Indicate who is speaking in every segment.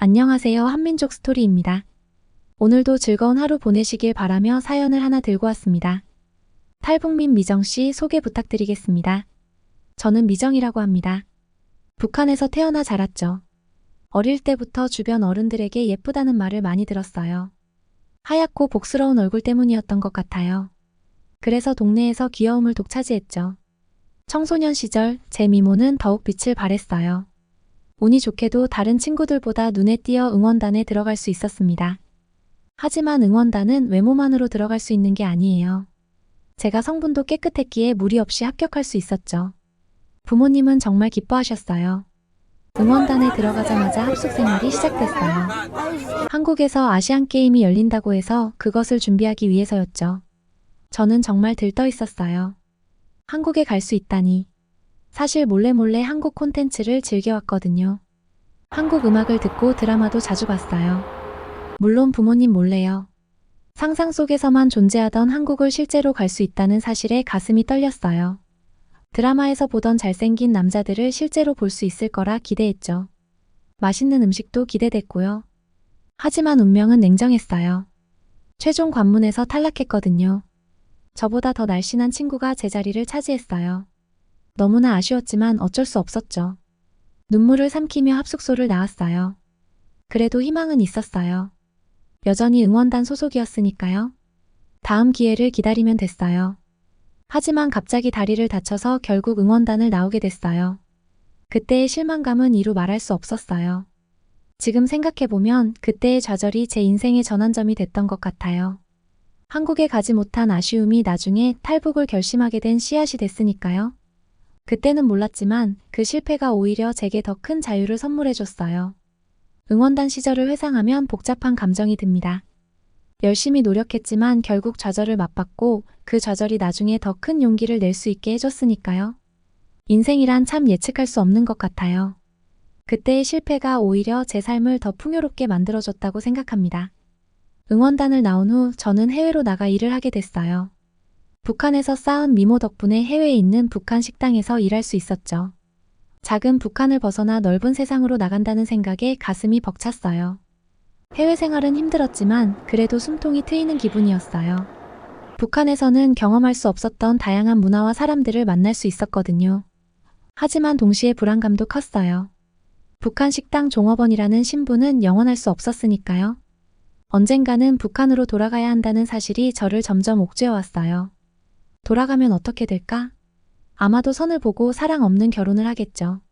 Speaker 1: 안녕하세요. 한민족 스토리입니다. 오늘도 즐거운 하루 보내시길 바라며 사연을 하나 들고 왔습니다. 탈북민 미정씨 소개 부탁드리겠습니다. 저는 미정이라고 합니다. 북한에서 태어나 자랐죠. 어릴 때부터 주변 어른들에게 예쁘다는 말을 많이 들었어요. 하얗고 복스러운 얼굴 때문이었던 것 같아요. 그래서 동네에서 귀여움을 독차지했죠. 청소년 시절 제 미모는 더욱 빛을 발했어요. 운이 좋게도 다른 친구들보다 눈에 띄어 응원단에 들어갈 수 있었습니다. 하지만 응원단은 외모만으로 들어갈 수 있는 게 아니에요. 제가 성분도 깨끗했기에 무리 없이 합격할 수 있었죠. 부모님은 정말 기뻐하셨어요. 응원단에 들어가자마자 합숙 생활이 시작됐어요. 한국에서 아시안게임이 열린다고 해서 그것을 준비하기 위해서였죠. 저는 정말 들떠 있었어요. 한국에 갈 수 있다니. 사실 몰래 한국 콘텐츠를 즐겨왔거든요. 한국 음악을 듣고 드라마도 자주 봤어요. 물론 부모님 몰래요. 상상 속에서만 존재하던 한국을 실제로 갈 수 있다는 사실에 가슴이 떨렸어요. 드라마에서 보던 잘생긴 남자들을 실제로 볼 수 있을 거라 기대했죠. 맛있는 음식도 기대됐고요. 하지만 운명은 냉정했어요. 최종 관문에서 탈락했거든요. 저보다 더 날씬한 친구가 제 자리를 차지했어요. 너무나 아쉬웠지만 어쩔 수 없었죠. 눈물을 삼키며 합숙소를 나왔어요. 그래도 희망은 있었어요. 여전히 응원단 소속이었으니까요. 다음 기회를 기다리면 됐어요. 하지만 갑자기 다리를 다쳐서 결국 응원단을 나오게 됐어요. 그때의 실망감은 이루 말할 수 없었어요. 지금 생각해보면 그때의 좌절이 제 인생의 전환점이 됐던 것 같아요. 한국에 가지 못한 아쉬움이 나중에 탈북을 결심하게 된 씨앗이 됐으니까요. 그때는 몰랐지만 그 실패가 오히려 제게 더 큰 자유를 선물해줬어요. 응원단 시절을 회상하면 복잡한 감정이 듭니다. 열심히 노력했지만 결국 좌절을 맛봤고 그 좌절이 나중에 더 큰 용기를 낼 수 있게 해줬으니까요. 인생이란 참 예측할 수 없는 것 같아요. 그때의 실패가 오히려 제 삶을 더 풍요롭게 만들어줬다고 생각합니다. 응원단을 나온 후 저는 해외로 나가 일을 하게 됐어요. 북한에서 쌓은 미모 덕분에 해외에 있는 북한 식당에서 일할 수 있었죠. 작은 북한을 벗어나 넓은 세상으로 나간다는 생각에 가슴이 벅찼어요. 해외 생활은 힘들었지만 그래도 숨통이 트이는 기분이었어요. 북한에서는 경험할 수 없었던 다양한 문화와 사람들을 만날 수 있었거든요. 하지만 동시에 불안감도 컸어요. 북한 식당 종업원이라는 신분은 영원할 수 없었으니까요. 언젠가는 북한으로 돌아가야 한다는 사실이 저를 점점 옥죄어왔어요. 돌아가면 어떻게 될까? 아마도 선을 보고 사랑 없는 결혼을 하겠죠.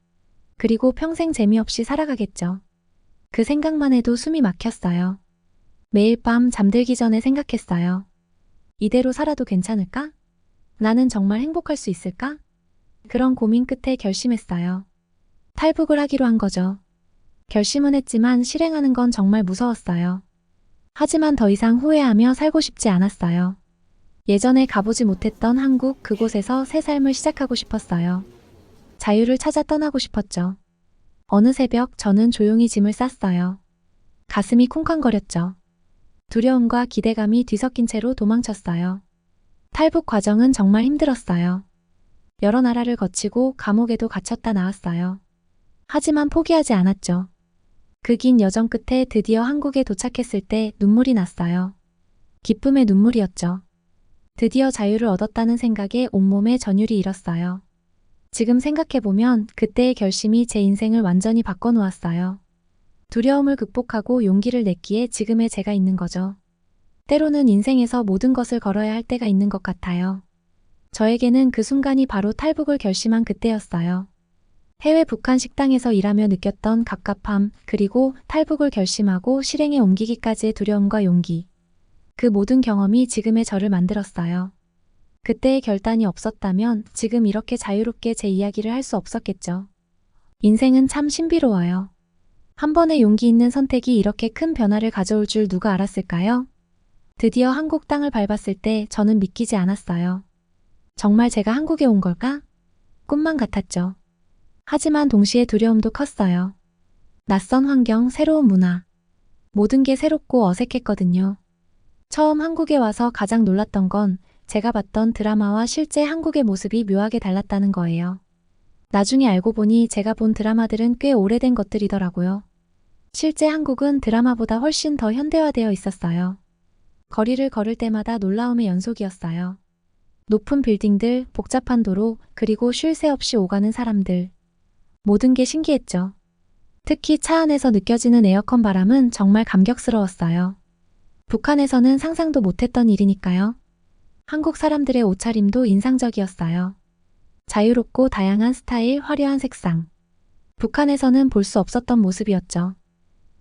Speaker 1: 그리고 평생 재미없이 살아가겠죠. 그 생각만 해도 숨이 막혔어요. 매일 밤 잠들기 전에 생각했어요. 이대로 살아도 괜찮을까? 나는 정말 행복할 수 있을까? 그런 고민 끝에 결심했어요. 탈북을 하기로 한 거죠. 결심은 했지만 실행하는 건 정말 무서웠어요. 하지만 더 이상 후회하며 살고 싶지 않았어요. 예전에 가보지 못했던 한국 그곳에서 새 삶을 시작하고 싶었어요. 자유를 찾아 떠나고 싶었죠. 어느 새벽 저는 조용히 짐을 쌌어요. 가슴이 쿵쾅거렸죠. 두려움과 기대감이 뒤섞인 채로 도망쳤어요. 탈북 과정은 정말 힘들었어요. 여러 나라를 거치고 감옥에도 갇혔다 나왔어요. 하지만 포기하지 않았죠. 그 긴 여정 끝에 드디어 한국에 도착했을 때 눈물이 났어요. 기쁨의 눈물이었죠. 드디어 자유를 얻었다는 생각에 온몸에 전율이 일었어요. 지금 생각해보면 그때의 결심이 제 인생을 완전히 바꿔놓았어요. 두려움을 극복하고 용기를 냈기에 지금의 제가 있는 거죠. 때로는 인생에서 모든 것을 걸어야 할 때가 있는 것 같아요. 저에게는 그 순간이 바로 탈북을 결심한 그때였어요. 해외 북한 식당에서 일하며 느꼈던 갑갑함, 그리고 탈북을 결심하고 실행에 옮기기까지의 두려움과 용기. 그 모든 경험이 지금의 저를 만들었어요. 그때의 결단이 없었다면 지금 이렇게 자유롭게 제 이야기를 할 수 없었겠죠. 인생은 참 신비로워요. 한 번의 용기 있는 선택이 이렇게 큰 변화를 가져올 줄 누가 알았을까요? 드디어 한국 땅을 밟았을 때 저는 믿기지 않았어요. 정말 제가 한국에 온 걸까? 꿈만 같았죠. 하지만 동시에 두려움도 컸어요. 낯선 환경, 새로운 문화. 모든 게 새롭고 어색했거든요. 처음 한국에 와서 가장 놀랐던 건 제가 봤던 드라마와 실제 한국의 모습이 묘하게 달랐다는 거예요. 나중에 알고 보니 제가 본 드라마들은 꽤 오래된 것들이더라고요. 실제 한국은 드라마보다 훨씬 더 현대화되어 있었어요. 거리를 걸을 때마다 놀라움의 연속이었어요. 높은 빌딩들, 복잡한 도로, 그리고 쉴 새 없이 오가는 사람들. 모든 게 신기했죠. 특히 차 안에서 느껴지는 에어컨 바람은 정말 감격스러웠어요. 북한에서는 상상도 못했던 일이니까요. 한국 사람들의 옷차림도 인상적이었어요. 자유롭고 다양한 스타일, 화려한 색상. 북한에서는 볼 수 없었던 모습이었죠.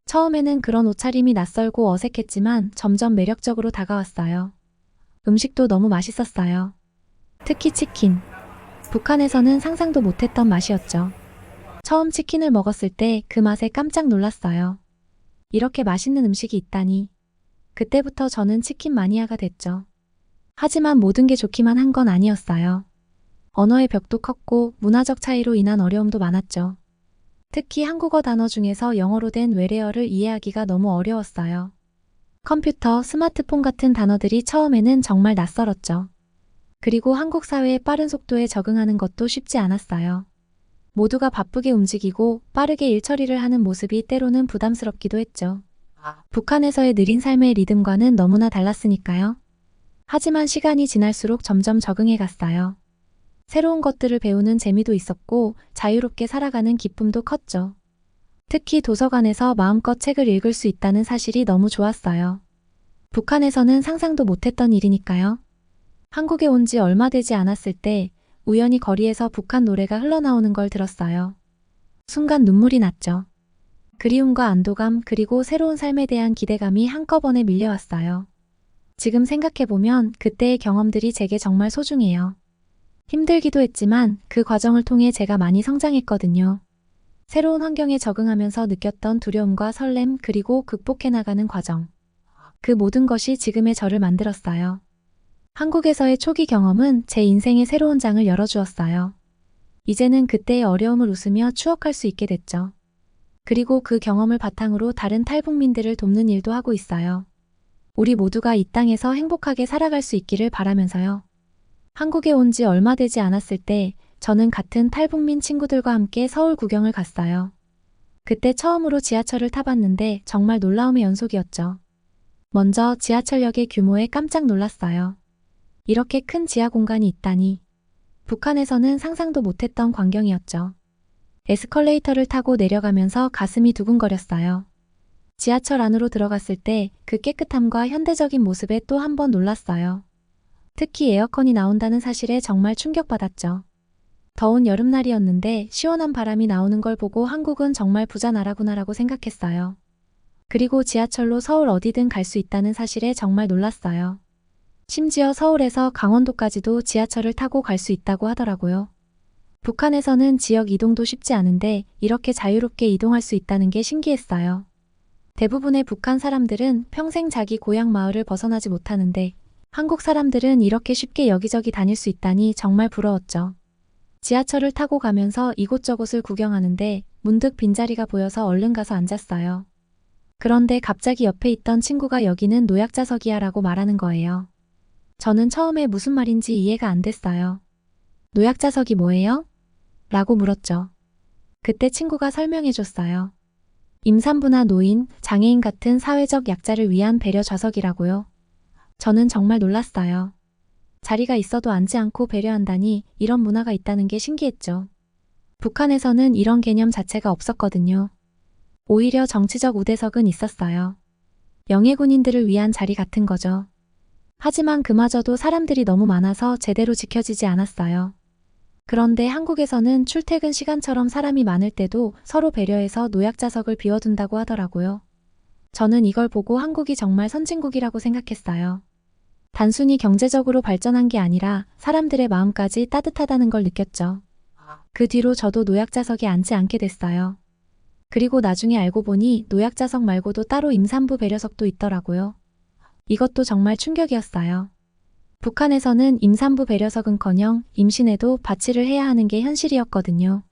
Speaker 1: 처음에는 그런 옷차림이 낯설고 어색했지만 점점 매력적으로 다가왔어요. 음식도 너무 맛있었어요. 특히 치킨. 북한에서는 상상도 못했던 맛이었죠. 처음 치킨을 먹었을 때 그 맛에 깜짝 놀랐어요. 이렇게 맛있는 음식이 있다니. 그때부터 저는 치킨 마니아가 됐죠. 하지만 모든 게 좋기만 한 건 아니었어요. 언어의 벽도 컸고 문화적 차이로 인한 어려움도 많았죠. 특히 한국어 단어 중에서 영어로 된 외래어를 이해하기가 너무 어려웠어요. 컴퓨터, 스마트폰 같은 단어들이 처음에는 정말 낯설었죠. 그리고 한국 사회의 빠른 속도에 적응하는 것도 쉽지 않았어요. 모두가 바쁘게 움직이고 빠르게 일 처리를 하는 모습이 때로는 부담스럽기도 했죠. 북한에서의 느린 삶의 리듬과는 너무나 달랐으니까요. 하지만 시간이 지날수록 점점 적응해 갔어요. 새로운 것들을 배우는 재미도 있었고 자유롭게 살아가는 기쁨도 컸죠. 특히 도서관에서 마음껏 책을 읽을 수 있다는 사실이 너무 좋았어요. 북한에서는 상상도 못했던 일이니까요. 한국에 온 지 얼마 되지 않았을 때 우연히 거리에서 북한 노래가 흘러나오는 걸 들었어요. 순간 눈물이 났죠. 그리움과 안도감 그리고 새로운 삶에 대한 기대감이 한꺼번에 밀려왔어요. 지금 생각해보면 그때의 경험들이 제게 정말 소중해요. 힘들기도 했지만 그 과정을 통해 제가 많이 성장했거든요. 새로운 환경에 적응하면서 느꼈던 두려움과 설렘 그리고 극복해 나가는 과정. 그 모든 것이 지금의 저를 만들었어요. 한국에서의 초기 경험은 제 인생의 새로운 장을 열어주었어요. 이제는 그때의 어려움을 웃으며 추억할 수 있게 됐죠. 그리고 그 경험을 바탕으로 다른 탈북민들을 돕는 일도 하고 있어요. 우리 모두가 이 땅에서 행복하게 살아갈 수 있기를 바라면서요. 한국에 온 지 얼마 되지 않았을 때 저는 같은 탈북민 친구들과 함께 서울 구경을 갔어요. 그때 처음으로 지하철을 타봤는데 정말 놀라움의 연속이었죠. 먼저 지하철역의 규모에 깜짝 놀랐어요. 이렇게 큰 지하 공간이 있다니. 북한에서는 상상도 못했던 광경이었죠. 에스컬레이터를 타고 내려가면서 가슴이 두근거렸어요. 지하철 안으로 들어갔을 때 그 깨끗함과 현대적인 모습에 또 한 번 놀랐어요. 특히 에어컨이 나온다는 사실에 정말 충격받았죠. 더운 여름날이었는데 시원한 바람이 나오는 걸 보고 한국은 정말 부자 나라구나라고 생각했어요. 그리고 지하철로 서울 어디든 갈 수 있다는 사실에 정말 놀랐어요. 심지어 서울에서 강원도까지도 지하철을 타고 갈 수 있다고 하더라고요. 북한에서는 지역 이동도 쉽지 않은데 이렇게 자유롭게 이동할 수 있다는 게 신기했어요. 대부분의 북한 사람들은 평생 자기 고향 마을을 벗어나지 못하는데 한국 사람들은 이렇게 쉽게 여기저기 다닐 수 있다니 정말 부러웠죠. 지하철을 타고 가면서 이곳저곳을 구경하는데 문득 빈자리가 보여서 얼른 가서 앉았어요. 그런데 갑자기 옆에 있던 친구가 여기는 노약자석이야 라고 말하는 거예요. 저는 처음에 무슨 말인지 이해가 안 됐어요. 노약자석이 뭐예요? 라고 물었죠. 그때 친구가 설명해 줬어요. 임산부나 노인, 장애인 같은 사회적 약자를 위한 배려 좌석이라고요. 저는 정말 놀랐어요. 자리가 있어도 앉지 않고 배려한다니 이런 문화가 있다는 게 신기했죠. 북한에서는 이런 개념 자체가 없었거든요. 오히려 정치적 우대석은 있었어요. 영예군인들을 위한 자리 같은 거죠. 하지만 그마저도 사람들이 너무 많아서 제대로 지켜지지 않았어요. 그런데 한국에서는 출퇴근 시간처럼 사람이 많을 때도 서로 배려해서 노약자석을 비워둔다고 하더라고요. 저는 이걸 보고 한국이 정말 선진국이라고 생각했어요. 단순히 경제적으로 발전한 게 아니라 사람들의 마음까지 따뜻하다는 걸 느꼈죠. 그 뒤로 저도 노약자석에 앉지 않게 됐어요. 그리고 나중에 알고 보니 노약자석 말고도 따로 임산부 배려석도 있더라고요. 이것도 정말 충격이었어요. 북한에서는 임산부 배려석은커녕 임신에도 바치를 해야 하는 게 현실이었거든요.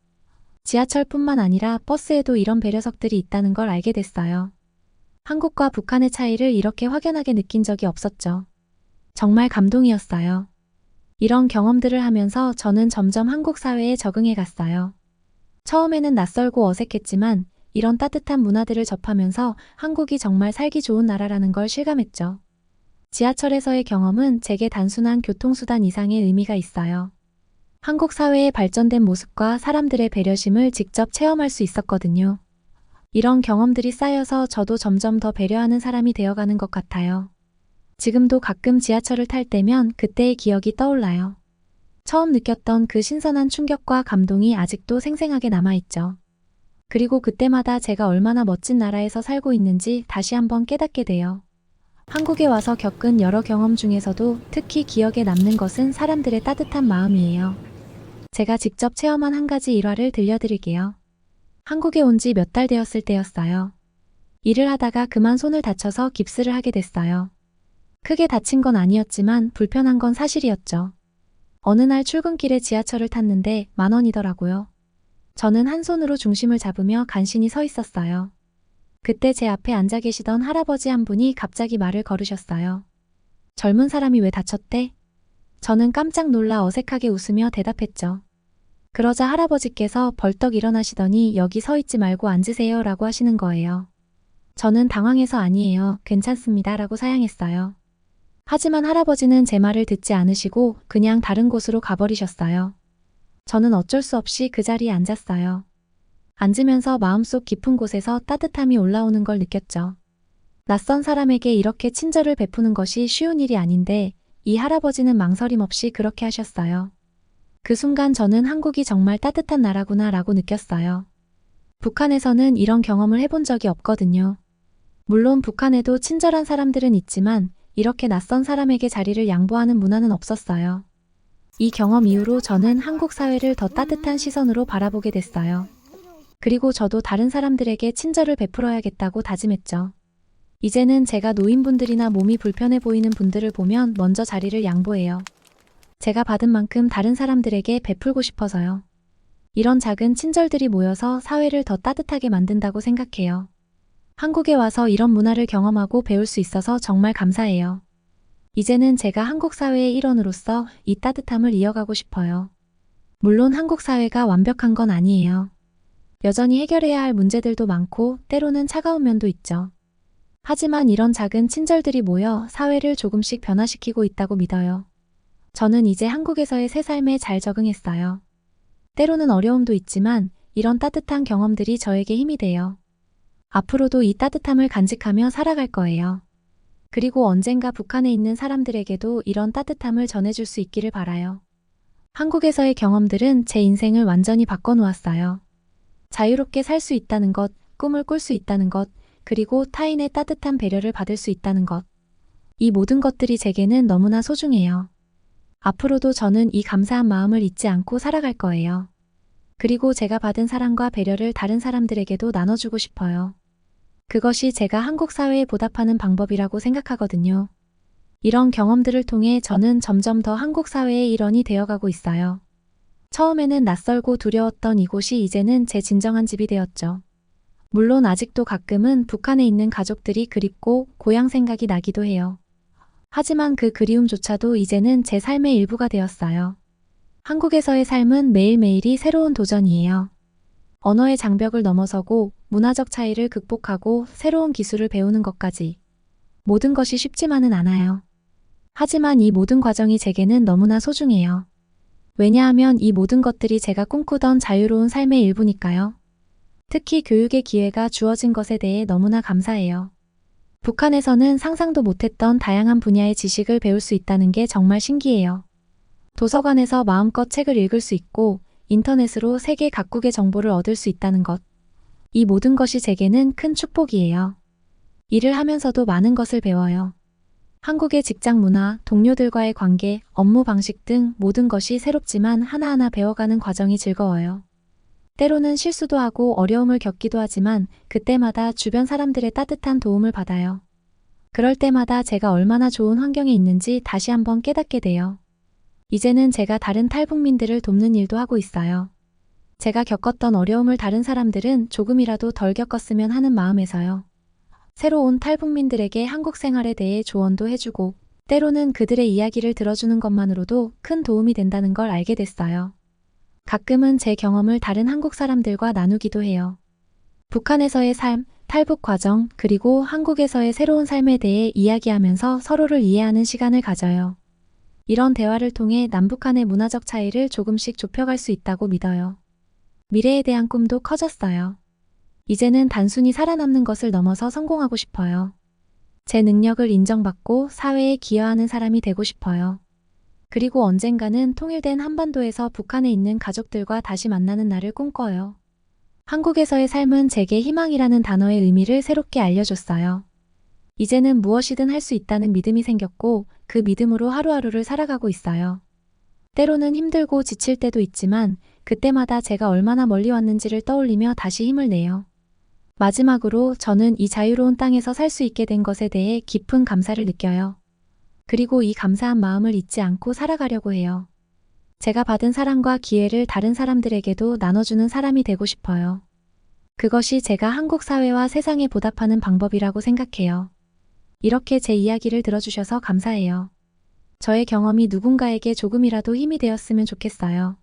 Speaker 1: 지하철뿐만 아니라 버스에도 이런 배려석들이 있다는 걸 알게 됐어요. 한국과 북한의 차이를 이렇게 확연하게 느낀 적이 없었죠. 정말 감동이었어요. 이런 경험들을 하면서 저는 점점 한국 사회에 적응해 갔어요. 처음에는 낯설고 어색했지만 이런 따뜻한 문화들을 접하면서 한국이 정말 살기 좋은 나라라는 걸 실감했죠. 지하철에서의 경험은 제게 단순한 교통수단 이상의 의미가 있어요. 한국 사회의 발전된 모습과 사람들의 배려심을 직접 체험할 수 있었거든요. 이런 경험들이 쌓여서 저도 점점 더 배려하는 사람이 되어가는 것 같아요. 지금도 가끔 지하철을 탈 때면 그때의 기억이 떠올라요. 처음 느꼈던 그 신선한 충격과 감동이 아직도 생생하게 남아있죠. 그리고 그때마다 제가 얼마나 멋진 나라에서 살고 있는지 다시 한번 깨닫게 돼요. 한국에 와서 겪은 여러 경험 중에서도 특히 기억에 남는 것은 사람들의 따뜻한 마음이에요. 제가 직접 체험한 한 가지 일화를 들려드릴게요. 한국에 온 지 몇 달 되었을 때였어요. 일을 하다가 그만 손을 다쳐서 깁스를 하게 됐어요. 크게 다친 건 아니었지만 불편한 건 사실이었죠. 어느 날 출근길에 지하철을 탔는데 10,000원이더라고요. 저는 한 손으로 중심을 잡으며 간신히 서 있었어요. 그때 제 앞에 앉아 계시던 할아버지 한 분이 갑자기 말을 걸으셨어요. 젊은 사람이 왜 다쳤대? 저는 깜짝 놀라 어색하게 웃으며 대답했죠. 그러자 할아버지께서 벌떡 일어나시더니 여기 서 있지 말고 앉으세요 라고 하시는 거예요. 저는 당황해서 아니에요. 괜찮습니다 라고 사양했어요. 하지만 할아버지는 제 말을 듣지 않으시고 그냥 다른 곳으로 가버리셨어요. 저는 어쩔 수 없이 그 자리에 앉았어요. 앉으면서 마음속 깊은 곳에서 따뜻함이 올라오는 걸 느꼈죠. 낯선 사람에게 이렇게 친절을 베푸는 것이 쉬운 일이 아닌데 이 할아버지는 망설임 없이 그렇게 하셨어요. 그 순간 저는 한국이 정말 따뜻한 나라구나 라고 느꼈어요. 북한에서는 이런 경험을 해본 적이 없거든요. 물론 북한에도 친절한 사람들은 있지만 이렇게 낯선 사람에게 자리를 양보하는 문화는 없었어요. 이 경험 이후로 저는 한국 사회를 더 따뜻한 시선으로 바라보게 됐어요. 그리고 저도 다른 사람들에게 친절을 베풀어야겠다고 다짐했죠. 이제는 제가 노인분들이나 몸이 불편해 보이는 분들을 보면 먼저 자리를 양보해요. 제가 받은 만큼 다른 사람들에게 베풀고 싶어서요. 이런 작은 친절들이 모여서 사회를 더 따뜻하게 만든다고 생각해요. 한국에 와서 이런 문화를 경험하고 배울 수 있어서 정말 감사해요. 이제는 제가 한국 사회의 일원으로서 이 따뜻함을 이어가고 싶어요. 물론 한국 사회가 완벽한 건 아니에요. 여전히 해결해야 할 문제들도 많고 때로는 차가운 면도 있죠. 하지만 이런 작은 친절들이 모여 사회를 조금씩 변화시키고 있다고 믿어요. 저는 이제 한국에서의 새 삶에 잘 적응했어요. 때로는 어려움도 있지만 이런 따뜻한 경험들이 저에게 힘이 돼요. 앞으로도 이 따뜻함을 간직하며 살아갈 거예요. 그리고 언젠가 북한에 있는 사람들에게도 이런 따뜻함을 전해줄 수 있기를 바라요. 한국에서의 경험들은 제 인생을 완전히 바꿔놓았어요. 자유롭게 살 수 있다는 것, 꿈을 꿀 수 있다는 것, 그리고 타인의 따뜻한 배려를 받을 수 있다는 것. 이 모든 것들이 제게는 너무나 소중해요. 앞으로도 저는 이 감사한 마음을 잊지 않고 살아갈 거예요. 그리고 제가 받은 사랑과 배려를 다른 사람들에게도 나눠주고 싶어요. 그것이 제가 한국 사회에 보답하는 방법이라고 생각하거든요. 이런 경험들을 통해 저는 점점 더 한국 사회의 일원이 되어가고 있어요. 처음에는 낯설고 두려웠던 이곳이 이제는 제 진정한 집이 되었죠. 물론 아직도 가끔은 북한에 있는 가족들이 그립고 고향 생각이 나기도 해요. 하지만 그 그리움조차도 이제는 제 삶의 일부가 되었어요. 한국에서의 삶은 매일매일이 새로운 도전이에요. 언어의 장벽을 넘어서고 문화적 차이를 극복하고 새로운 기술을 배우는 것까지. 모든 것이 쉽지만은 않아요. 하지만 이 모든 과정이 제게는 너무나 소중해요. 왜냐하면 이 모든 것들이 제가 꿈꾸던 자유로운 삶의 일부니까요. 특히 교육의 기회가 주어진 것에 대해 너무나 감사해요. 북한에서는 상상도 못했던 다양한 분야의 지식을 배울 수 있다는 게 정말 신기해요. 도서관에서 마음껏 책을 읽을 수 있고 인터넷으로 세계 각국의 정보를 얻을 수 있다는 것. 이 모든 것이 제게는 큰 축복이에요. 일을 하면서도 많은 것을 배워요. 한국의 직장 문화, 동료들과의 관계, 업무 방식 등 모든 것이 새롭지만 하나하나 배워가는 과정이 즐거워요. 때로는 실수도 하고 어려움을 겪기도 하지만 그때마다 주변 사람들의 따뜻한 도움을 받아요. 그럴 때마다 제가 얼마나 좋은 환경에 있는지 다시 한번 깨닫게 돼요. 이제는 제가 다른 탈북민들을 돕는 일도 하고 있어요. 제가 겪었던 어려움을 다른 사람들은 조금이라도 덜 겪었으면 하는 마음에서요. 새로 온 탈북민들에게 한국 생활에 대해 조언도 해주고 때로는 그들의 이야기를 들어주는 것만으로도 큰 도움이 된다는 걸 알게 됐어요. 가끔은 제 경험을 다른 한국 사람들과 나누기도 해요. 북한에서의 삶, 탈북 과정, 그리고 한국에서의 새로운 삶에 대해 이야기하면서 서로를 이해하는 시간을 가져요. 이런 대화를 통해 남북 한의 문화적 차이를 조금씩 좁혀갈 수 있다고 믿어요. 미래에 대한 꿈도 커졌어요. 이제는 단순히 살아남는 것을 넘어서 성공하고 싶어요. 제 능력을 인정받고 사회에 기여하는 사람이 되고 싶어요. 그리고 언젠가는 통일된 한반도에서 북한에 있는 가족들과 다시 만나는 날을 꿈꿔요. 한국에서의 삶은 제게 희망이라는 단어의 의미를 새롭게 알려줬어요. 이제는 무엇이든 할 수 있다는 믿음이 생겼고 그 믿음으로 하루하루를 살아가고 있어요. 때로는 힘들고 지칠 때도 있지만 그때마다 제가 얼마나 멀리 왔는지를 떠올리며 다시 힘을 내요. 마지막으로 저는 이 자유로운 땅에서 살 수 있게 된 것에 대해 깊은 감사를 느껴요. 그리고 이 감사한 마음을 잊지 않고 살아가려고 해요. 제가 받은 사랑과 기회를 다른 사람들에게도 나눠주는 사람이 되고 싶어요. 그것이 제가 한국 사회와 세상에 보답하는 방법이라고 생각해요. 이렇게 제 이야기를 들어주셔서 감사해요. 저의 경험이 누군가에게 조금이라도 힘이 되었으면 좋겠어요.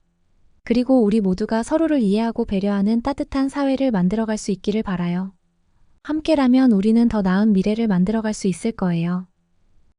Speaker 1: 그리고 우리 모두가 서로를 이해하고 배려하는 따뜻한 사회를 만들어갈 수 있기를 바라요. 함께라면 우리는 더 나은 미래를 만들어갈 수 있을 거예요.